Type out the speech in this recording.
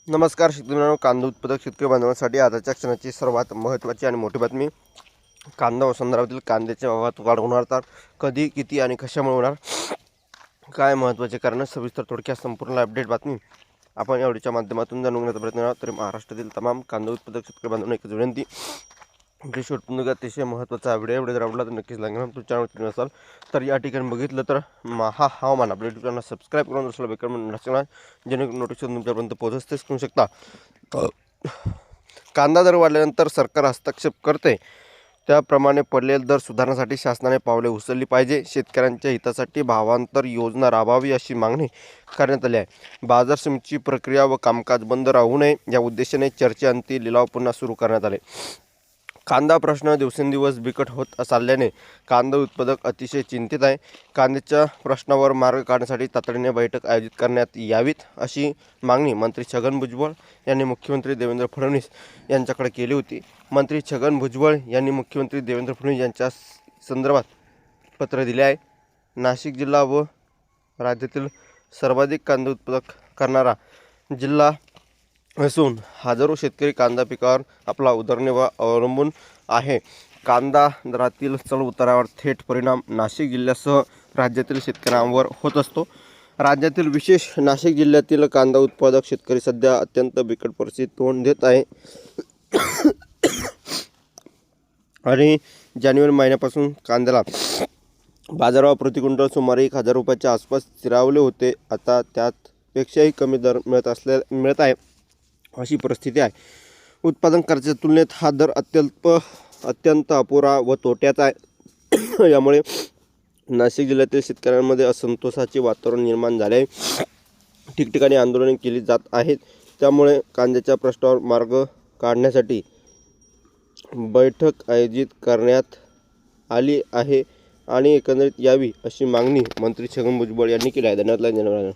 नमस्कार शेतकरी मित्रांनो, कांदा उत्पादक शेतकरी बांधवांसाठी आजच्या क्षणाची सर्वात महत्त्वाची आणि मोठी बातमी. कांदा वसंतरावतील कांद्याच्या भावात वाढ होणार तर कधी, किती आणि कशामुळे होणार, काय महत्त्वाचे कारण, सविस्तर थोडक्यात संपूर्ण अपडेट बातमी आपण या व्हिडिओच्या माध्यमातून जाणून घेण्याचा प्रयत्न करणार. तर महाराष्ट्रातील तमाम कांदा उत्पादक शेतकरी बांधवांना एकच विनंती, व्हिडिओ शेवटपर्यंत अतिशय महत्त्वाचा व्हिडिओ जर आवडला तर नक्कीच लाईक करा. चॅनल नसाल तर या ठिकाणी बघितलं तर हवामान आपल्या यूट्यूब चॅनल सबस्क्राईब करून दुसरा बेकर नसणार जेणेकरून नोटिफिकेशन तुमच्यापर्यंत पोहोचतेच करू शकता. कांदा दर वाढल्यानंतर सरकार हस्तक्षेप करते, त्याप्रमाणे पडलेले दर सुधारण्यासाठी शासनाने पावले उचलली पाहिजे. शेतकऱ्यांच्या हितासाठी भावांतर योजना राबवावी अशी मागणी करण्यात आली आहे. बाजार समितीची प्रक्रिया व कामकाज बंद राहू नये या उद्देशाने चर्चेअंती लिलाव पुन्हा सुरू करण्यात आले. कांदा प्रश्न दिवसेंदिवस बिकट होत चालल्याने कांदा उत्पादक अतिशय चिंतित आहे. कांद्याच्या प्रश्नावर मार्ग काढण्यासाठी तातडीने बैठक आयोजित करण्यात यावीत अशी मागणी मंत्री छगन भुजबळ यांनी मुख्यमंत्री देवेंद्र फडणवीस यांच्याकडे केली होती. मंत्री छगन भुजबळ यांनी मुख्यमंत्री देवेंद्र फडणवीस यांच्या संदर्भात पत्र दिले आहे. नाशिक जिल्हा व राज्यातील सर्वाधिक कांदा उत्पादक करणारा जिल्हा असून हजारो शेतकरी कांदा पिकावर आपला उदरनिर्वाह अवलंबून आहे. कांदा दरातील चढउतारावर थेट परिणाम नाशिक जिल्ह्यासह राज्यातील शेतकऱ्यांवर होत असतो. राज्यातील विशेष नाशिक जिल्ह्यातील कांदा उत्पादक शेतकरी सध्या अत्यंत बिकट परिस्थितीत तोंड देत आहे आणि जानेवारी महिन्यापासून कांद्याला बाजारभाव प्रति क्विंटल सुमारे 1000 रुपयाच्या आसपास स्थिरावले होते. आता त्यापेक्षाही कमी दर मिळत आहे अशी परिस्थिती आहे. उत्पादन खर्चाच्या तुलनेत हा दर अत्यंत अपुरा व तोट्याचा आहे. यामुळे नाशिक जिल्ह्यातील शेतकऱ्यांमध्ये असंतोषाचे वातावरण निर्माण झाले आहे. ठिकठिकाणी आंदोलने केली जात आहेत. त्यामुळे कांद्याच्या प्रश्नावर मार्ग काढण्यासाठी बैठक आयोजित करण्यात आली आहे आणि एकंदरीत यावी अशी मागणी मंत्री छगन भुजबळ यांनी केली आहे. धन्यवाद.